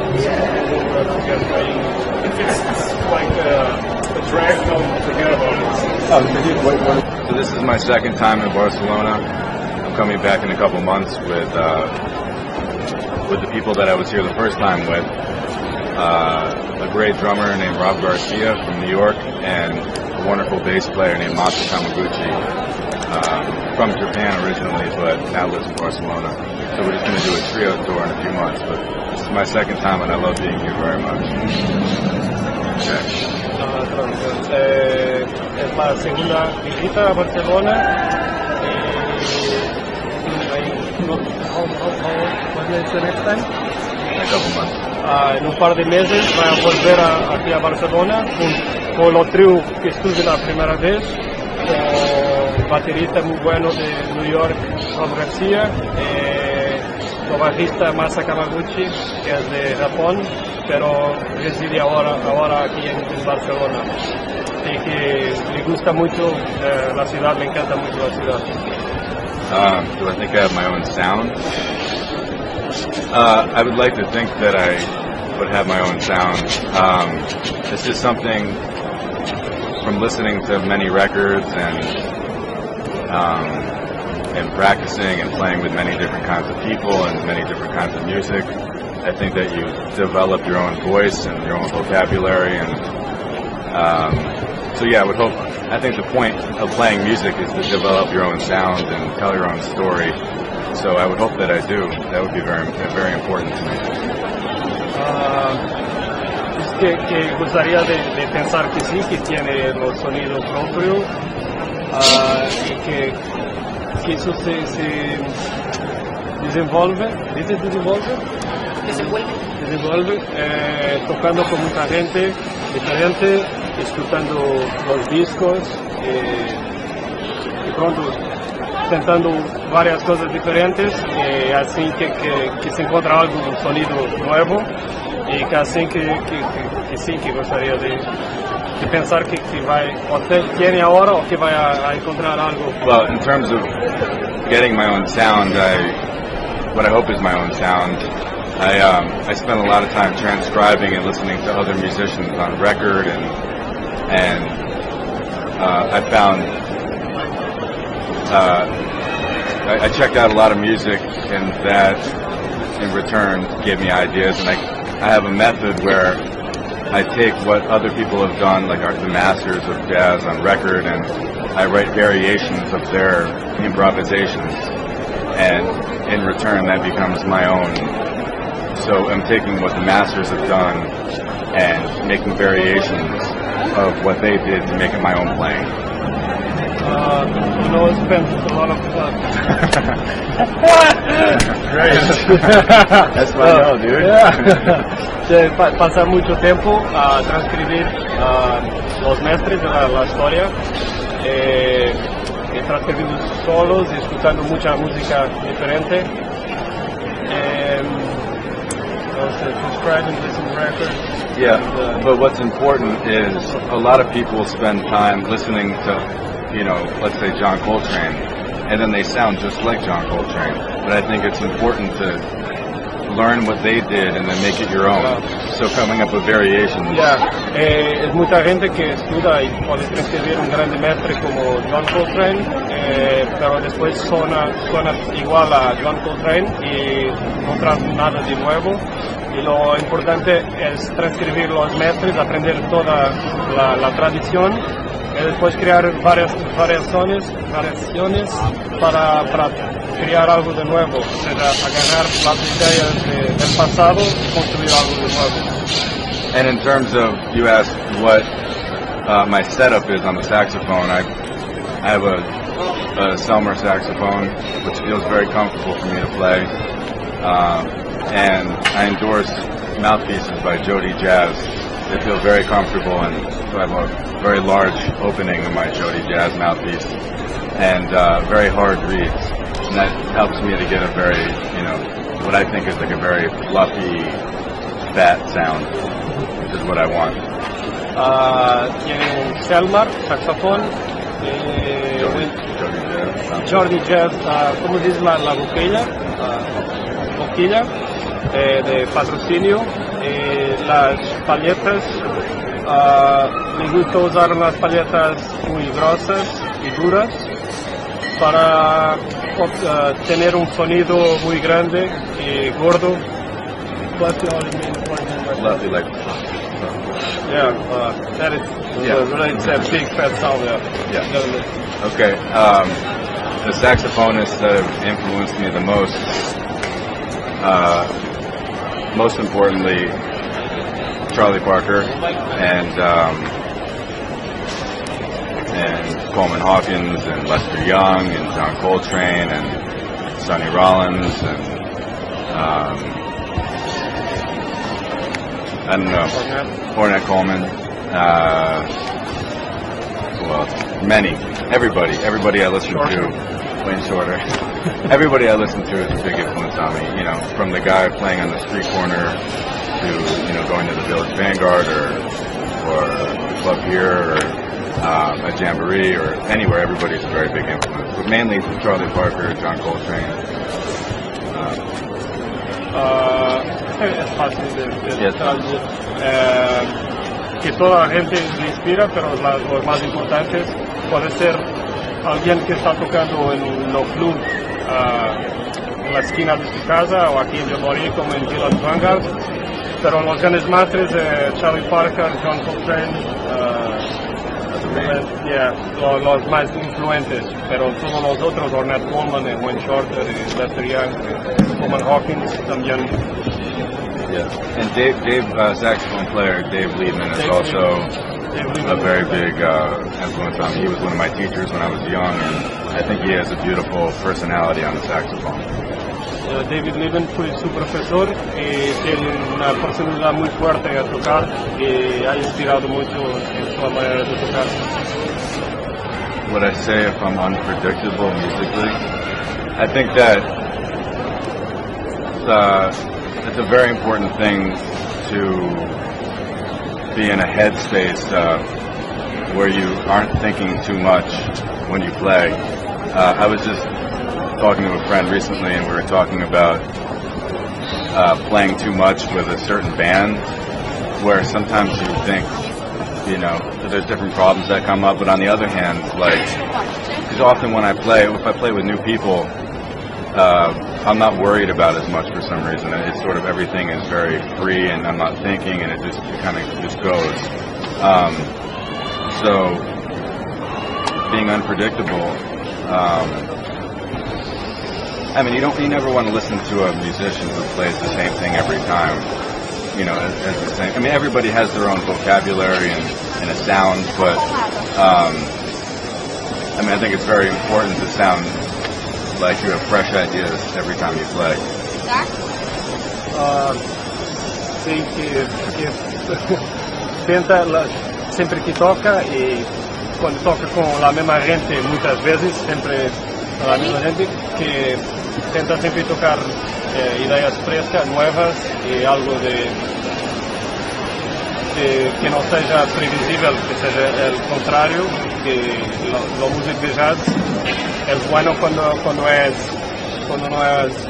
So this is my second time in Barcelona. I'm coming back in a couple months with the people that I was here the first time with. A great drummer named Rob Garcia from New York and a wonderful bass player named Masa Kamaguchi from Japan originally, but now lives in Barcelona. So we're just going to do a trio tour in a few months, but this is my second time and I love being here very much. Okay. Es la segunda visita a Barcelona. In a couple months. En un par de meses voy a volver aquí a Barcelona con el trío que estuve la primera vez, con baterista muy bueno de New York, Rob Garcia, con bajista Masa Kamaguchi, que es de Japón, pero reside ahora aquí en Barcelona. Y que le gusta mucho la ciudad, me encanta mucho la ciudad. Do I think I have my own sound? I would like to think that I would have my own sound. It's just something from listening to many records and practicing and playing with many different kinds of people and many different kinds of music. I think that you develop your own voice and your own vocabulary, and so yeah, I think the point of playing music is to develop your own sound and tell your own story. So I would hope that I do. That would be very, very important to me. Que gustaría de pensar que sí, que tiene el sonido propio, y que eso se desenvuelve tocando con mucha gente diferente, escuchando los discos, y pronto intentando varias cosas diferentes, así que se encuentra algo, un sonido nuevo, y que así que sí, que gustaría de pensar que tiene ahora o que va a encontrar algo. Well, in terms of getting my own sound, what I hope is my own sound, I spent a lot of time transcribing and listening to other musicians on record, and I found I checked out a lot of music, and that in return gave me ideas, and I have a method where I take what other people have done, like the masters of jazz on record, and I write variations of their improvisations, and in return that becomes my own. So I'm taking what the masters have done and making variations of what they did to make it my own playing. Spent a lot of That's my know, dude. Yeah. Pasar mucho tiempo a transcribir los mestres de la historia, transcribiendo solos y escuchando mucha música diferente. Transcribe and listen to records. Yeah, but what's important is a lot of people spend time listening to, let's say John Coltrane, and then they sound just like John Coltrane. But I think it's important to learn what they did and then make it your own. So coming up with variations. Es mucha gente que estudia y puede transcribir un grande maestre como John Coltrane, pero después suena igual a John Coltrane y no trae nada de nuevo. Y lo importante es transcribir los maestros, aprender toda la tradición, y después crear variaciones para crear algo de nuevo, o sea, agarrar las ideas del pasado y construir algo de nuevo. And in terms of, you asked what my setup is on the saxophone, I have a Selmer saxophone, which feels very comfortable for me to play. And I endorse mouthpieces by Jody Jazz. They feel very comfortable, and so I have a very large opening in my Jody Jazz mouthpiece, and very hard reeds. And that helps me to get a very, what I think is like a very fluffy, fat sound, which is what I want. Tiene un Selmer, saxofón, Jody Jazz, ¿cómo dice la boquilla? Boquilla. de patrocinio. Las palletas, me gusta usar unas palletas muy grosas y duras para tener un sonido muy grande y gordo. Lovely, like. Yeah, that is it's a big fat sound. Yeah. Okay. The saxophonists that have influenced me the most importantly, Charlie Parker and Coleman Hawkins and Lester Young and John Coltrane and Sonny Rollins and I don't know, Ornette Coleman. Well, many, everybody I listen to, Wayne Shorter. Everybody I listen to is a big influence on me. You know, from the guy playing on the street corner to going to the Village Vanguard or Club here or a Jamboree or anywhere. Everybody's a very big influence, but mainly Charlie Parker, John Coltrane. Es fácil de traducir. Que toda la gente le inspira, pero los más importantes puede ser alguien que está tocando en los clubs en la esquina de su casa o aquí en Jamboree como en Village Vanguard, pero los grandes matres Charlie Parker, John Coltrane, los más influentes, pero todos los otros, Ornette Coleman, Wayne Shorter, Lester Young, Coleman Hawkins también. Yeah, and Dave saxophone player Dave Liebman is also a very big influence on me. He was one of my teachers when I was young, and I think he has a beautiful personality on the saxophone. David Liebman fue su profesor y tiene una personalidad muy fuerte a tocar y ha inspirado mucho en su manera de tocar. Would I say if I'm unpredictable musically? I think that it's a very important thing to be in a headspace where you aren't thinking too much when you play. I was just talking to a friend recently, and we were talking about playing too much with a certain band, where sometimes you think, that there's different problems that come up, but on the other hand, because often when if I play with new people, I'm not worried about as much for some reason. It's sort of everything is very free, and I'm not thinking, and it kind of just goes. So being unpredictable. You never want to listen to a musician who plays the same thing every time. As the same. Everybody has their own vocabulary and a sound, but I think it's very important to sound like you have fresh ideas every time you play. Sí, que tenta siempre que toca y cuando toca con la misma gente muchas veces, siempre la misma gente que tenta siempre tocar ideas frescas, nuevas y algo que no sea previsible, que sea el contrario, que la música de jazz es bueno cuando no es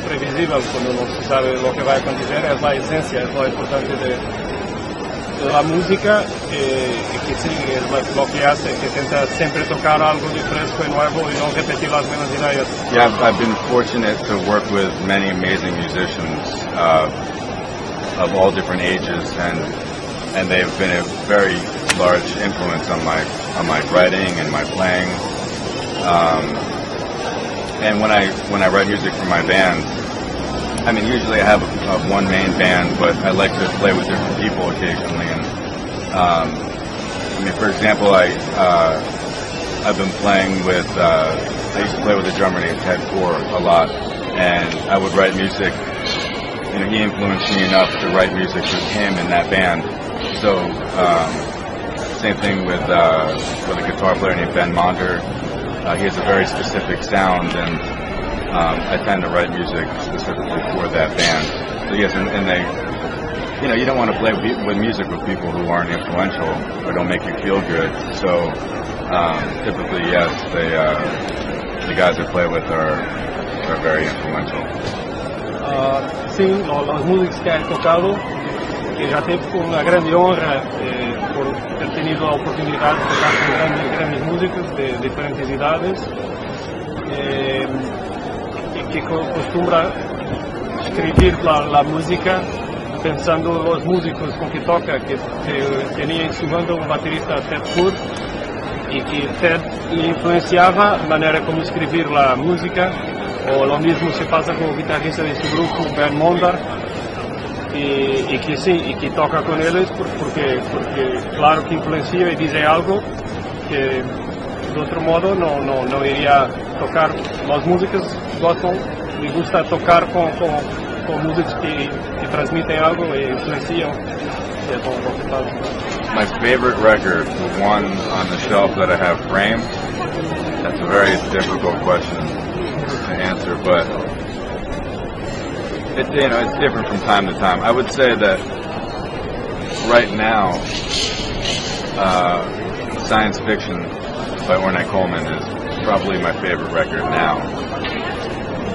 previsible, cuando no se sabe lo que va a acontecer. Es la esencia, es lo importante de la música, que sí, es lo que hace, que tenta siempre tocar algo de fresco y nuevo y no repetir las mismas ideas. Yeah, I've been fortunate to work with many amazing musicians of all different ages, and they've been a very large influence on my writing and my playing. And when I write music for my band, usually I have one main band, but I like to play with different people occasionally. And for example, I've been playing with. I used to play with a drummer named Ted Core a lot, and I would write music. He influenced me enough to write music with him in that band. So same thing with a guitar player named Ben Monder. He has a very specific sound, and I tend to write music specifically for that band. So yes, and they, you don't want to play with music with people who aren't influential or don't make you feel good. So typically, yes, the guys I play with are very influential. Sim, os músicos que he tocado, que já tive uma grande honra por ter tenido a oportunidade de tocar com grandes músicos de diferentes idades e que costumbra escrever a música pensando os músicos com que toca, que tinha em segundo um baterista Ted Ford e que Ted lhe influenciava a maneira como escrever a música, ou lo mesmo se passa com o guitarrista desse grupo, Ben Mondar, e que sim, e que toca com eles porque claro que influencia e diz algo que de outro modo não iria tocar. As músicas gostam, me gusta tocar com músicos que transmitem algo e influenciam. É bom o que faz. My favorite record, the one on the shelf that I have framed, that's a very difficult question to answer, but it's different from time to time. I would say that right now, Science Fiction by Ornette Coleman is probably my favorite record now.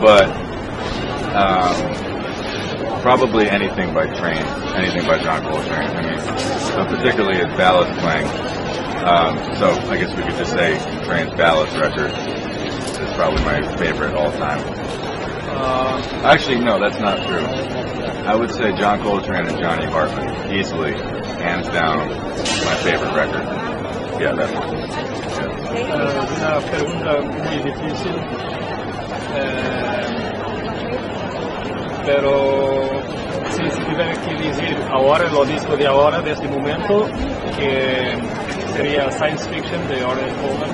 But probably anything by Train, anything by John Coltrane. I mean, particularly his ballads playing. So I guess we could just say Train's ballads record is probably my favorite all time. Actually, no, that's not true. I would say John Coltrane and Johnny Hartman, easily, hands down, my favorite record. Yeah, that one. Una pregunta muy difícil, pero si tuviera que decir ahora, lo disco de ahora, de este momento, que sería Science Fiction de Ornette Coleman,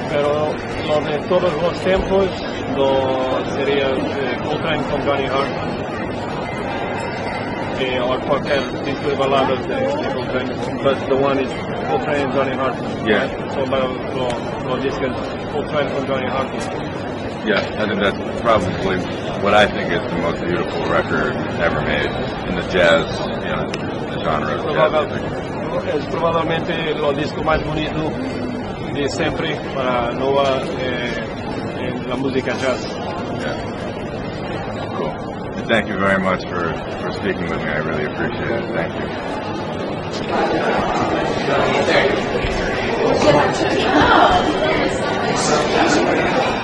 pero lo de todos los tiempos sería Coltrane con Johnny Hartman, o cualquier disco de baladas de Coltrane, but the one is Coltrane and Johnny Hartman. Yeah. Right? So lo discos Coltrane con Johnny Hartman. Yeah, I think that's probably what I think is the most beautiful record ever made in the jazz, the genre of jazz music. Es probablemente el disco más bonito de siempre para Noah en la música jazz. Yeah. Cool. And thank you very much for speaking with me. I really appreciate it. Thank you.